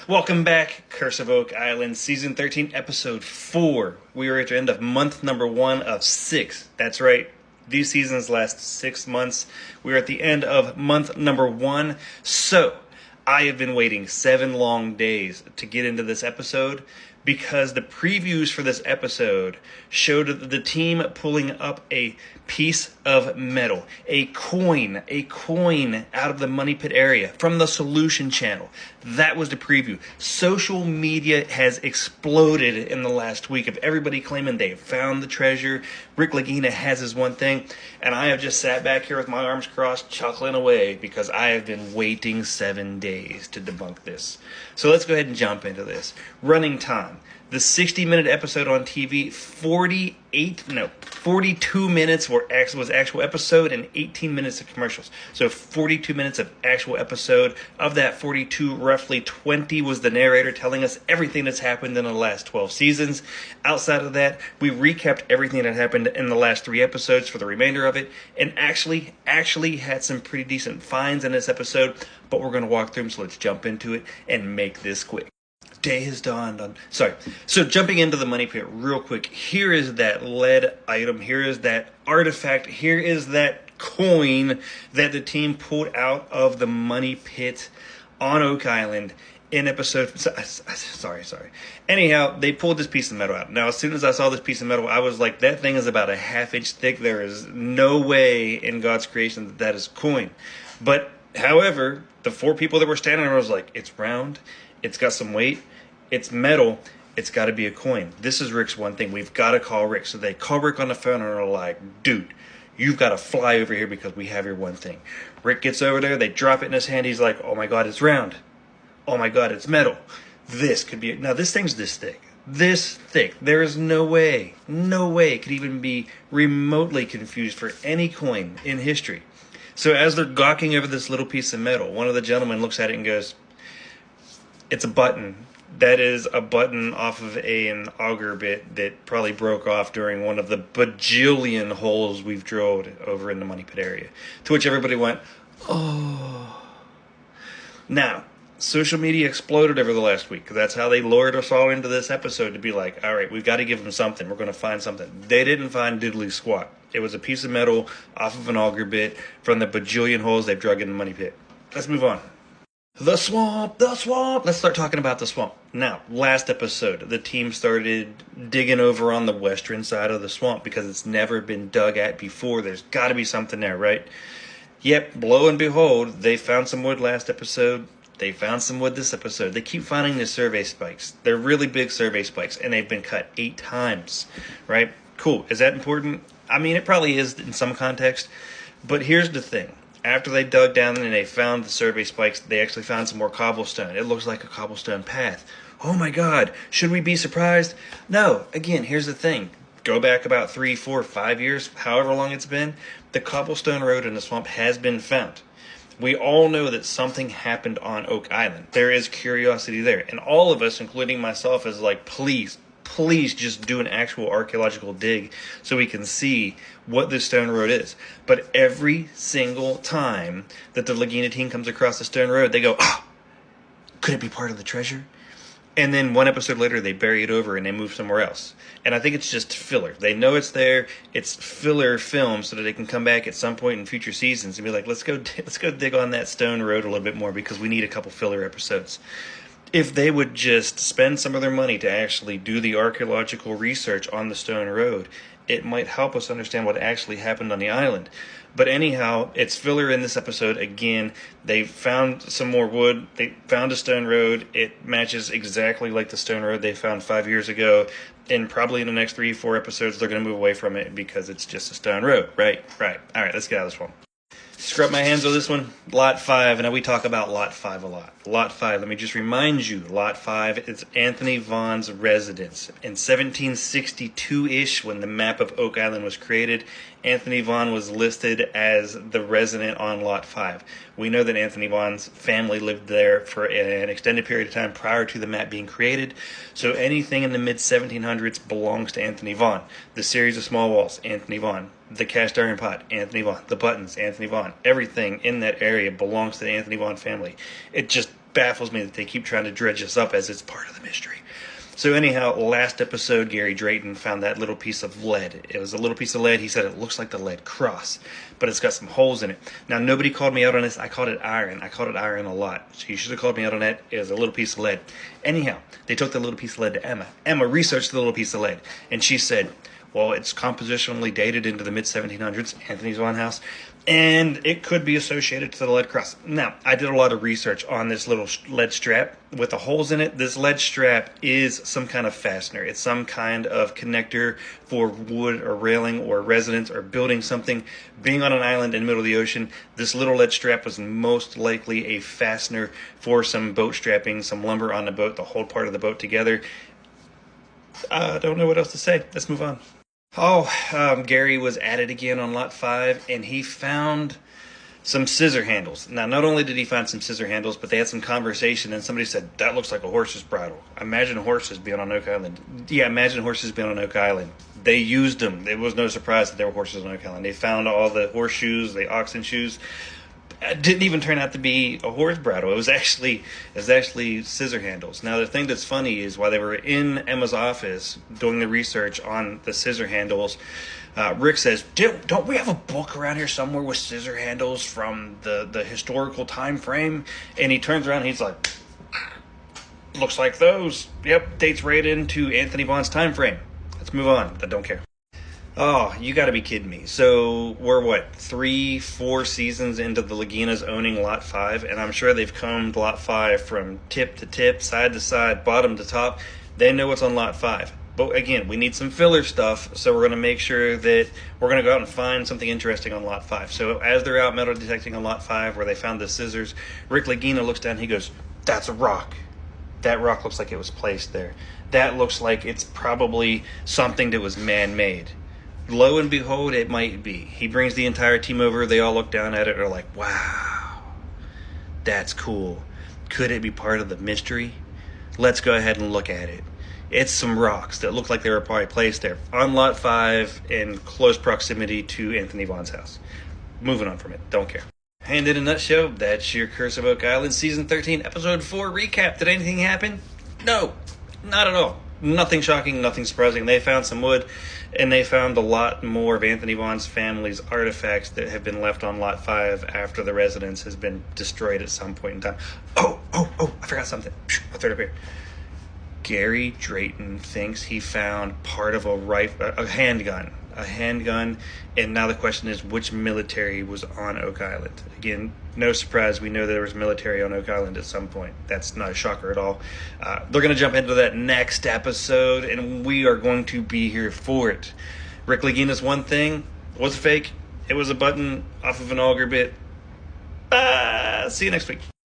Welcome back, Curse of Oak Island, Season 13, Episode 4. We are at the end of month number 1 of 6. That's right, these seasons last 6 months. We are at the end of month number 1. So, I have been waiting 7 long days to get into this episode because the previews for this episode showed the team pulling up a piece of metal, a coin out of the money pit area from the Solution Channel. That was the preview. Social media has exploded in the last week of everybody claiming they found the treasure. Rick Lagina has his one thing, and I have just sat back here with my arms crossed, chuckling away because I have been waiting 7 days to debunk this. So let's go ahead and jump into this. Running time. The 60-minute episode on TV, 42 minutes was actual episode and 18 minutes of commercials. So 42 minutes of actual episode. Of that 42, roughly 20 was the narrator telling us everything that's happened in the last 12 seasons. Outside of that, we recapped everything that happened in the last 3 episodes for the remainder of it, and actually had some pretty decent finds in this episode, but we're going to walk through them, so let's jump into it and make this quick. Day has dawned on... So jumping into the money pit real quick, here is that lead item, here is that artifact, here is that coin that the team pulled out of the money pit on Oak Island in episode... Sorry. Anyhow, they pulled this piece of metal out. Now, as soon as I saw this piece of metal, I was like, that thing is about a half-inch thick. There is no way in God's creation that that is coin. But, however, the 4 people that were standing there was like, it's round, it's got some weight, it's metal, it's got to be a coin. This is Rick's one thing. We've got to call Rick. So they call Rick on the phone and are like, dude, you've got to fly over here because we have your one thing. Rick gets over there. They drop it in his hand. He's like, oh, my God, it's round. Oh, my God, it's metal. This could be... Now, this thing's this thick. This thick. There is no way it could even be remotely confused for any coin in history. So as they're gawking over this little piece of metal, one of the gentlemen looks at it and goes, it's a button. That is a button off of an auger bit that probably broke off during one of the bajillion holes we've drilled over in the money pit area. To which everybody went, oh. Now, social media exploded over the last week. That's how they lured us all into this episode, to be like, all right, we've got to give them something. We're going to find something. They didn't find diddly squat. It was a piece of metal off of an auger bit from the bajillion holes they've drug in the money pit. Let's move on. The swamp. Let's start talking about the swamp. Now, last episode, the team started digging over on the western side of the swamp because it's never been dug at before. There's got to be something there, right? Yep, lo and behold, they found some wood last episode. They found some wood this episode. They keep finding the survey spikes. They're really big survey spikes, and they've been cut 8 times, right? Cool. Is that important? I mean, it probably is in some context, but here's the thing. After they dug down and they found the survey spikes, they actually found some more cobblestone. It looks like a cobblestone path. Oh my God, should we be surprised? No, again, here's the thing. Go back about 3, 4, 5 years, however long it's been, the cobblestone road in the swamp has been found. We all know that something happened on Oak Island. There is curiosity there. And all of us, including myself, is like, please just do an actual archaeological dig so we can see what this stone road is. But every single time that the Lagina team comes across the stone road, they go, could it be part of the treasure? And then one episode later, they bury it over and they move somewhere else. And I think it's just filler. They know it's there. It's filler film so that they can come back at some point in future seasons and be like, let's go dig on that stone road a little bit more because we need a couple filler episodes. If they would just spend some of their money to actually do the archaeological research on the stone road, it might help us understand what actually happened on the island. But anyhow, it's filler in this episode. Again, they found some more wood. They found a stone road. It matches exactly like the stone road they found 5 years ago. And probably in the next 3 or 4 episodes, they're going to move away from it because it's just a stone road. Right. All right, let's get out of this one. Scrub my hands with this one. Lot 5. Now we talk about Lot 5 a lot. Lot 5, let me just remind you, Lot 5 is Anthony Vaughn's residence. In 1762-ish, when the map of Oak Island was created, Anthony Vaughn was listed as the resident on Lot 5. We know that Anthony Vaughn's family lived there for an extended period of time prior to the map being created, so anything in the mid-1700s belongs to Anthony Vaughn. The series of small walls, Anthony Vaughn. The cast iron pot, Anthony Vaughn. The buttons, Anthony Vaughn. Everything in that area belongs to the Anthony Vaughn family. It just baffles me that they keep trying to dredge this up as it's part of the mystery. So anyhow, last episode, Gary Drayton found that little piece of lead. It was a little piece of lead. He said it looks like the lead cross, but it's got some holes in it. Now, nobody called me out on this. I called it iron. I called it iron a lot. So you should have called me out on that. It was a little piece of lead. Anyhow, they took the little piece of lead to Emma. Emma researched the little piece of lead, and she said, well, it's compositionally dated into the mid-1700s, Anthony Vaughan House, and it could be associated to the lead cross. Now, I did a lot of research on this little lead strap with the holes in it. This lead strap is some kind of fastener. It's some kind of connector for wood or railing or residence or building something. Being on an island in the middle of the ocean, this little lead strap was most likely a fastener for some boat strapping, some lumber on the boat to hold part of the boat together. I don't know what else to say. Let's move on. Gary was at it again on Lot 5, and he found some scissor handles. Now, not only did he find some scissor handles, but they had some conversation, and somebody said, that looks like a horse's bridle. Imagine horses being on Oak Island. Yeah, imagine horses being on Oak Island. They used them. It was no surprise that there were horses on Oak Island. They found all the horseshoes, the oxen shoes. It didn't even turn out to be a horse bridle. It was actually scissor handles. Now, the thing that's funny is while they were in Emma's office doing the research on the scissor handles, Rick says, don't we have a book around here somewhere with scissor handles from the historical time frame? And he turns around and he's like, looks like those. Yep, dates right into Anthony Vaughan's time frame. Let's move on. I don't care. Oh, you got to be kidding me. So we're, 3-4 seasons into the Laginas owning Lot 5, and I'm sure they've combed Lot 5 from tip to tip, side to side, bottom to top. They know what's on Lot 5. But again, we need some filler stuff, so we're going to make sure that we're going to go out and find something interesting on Lot 5. So as they're out metal detecting on Lot 5, where they found the scissors, Rick Lagina looks down and he goes, that's a rock. That rock looks like it was placed there. That looks like it's probably something that was man-made. Lo and behold, it might be. He brings the entire team over. They all look down at it and are like, wow, that's cool. Could it be part of the mystery? Let's go ahead and look at it. It's some rocks that look like they were probably placed there on Lot 5 in close proximity to Anthony Vaughan's house. Moving on from it. Don't care. And in a nutshell, that's your Curse of Oak Island Season 13, Episode 4 recap. Did anything happen? No, not at all. Nothing shocking, nothing surprising. They found some wood, and they found a lot more of Anthony Vaughan's family's artifacts that have been left on Lot 5 after the residence has been destroyed at some point in time. Oh, I forgot something. I'll throw it up here. Gary Drayton thinks he found part of a handgun, and now the question is which military was on Oak Island. Again, no surprise, we know there was military on Oak Island at some point. That's not a shocker at all. They're going to jump into that next episode, and we are going to be here for it. Rick Lagina's one thing was fake. It was a button off of an auger bit. See you next week.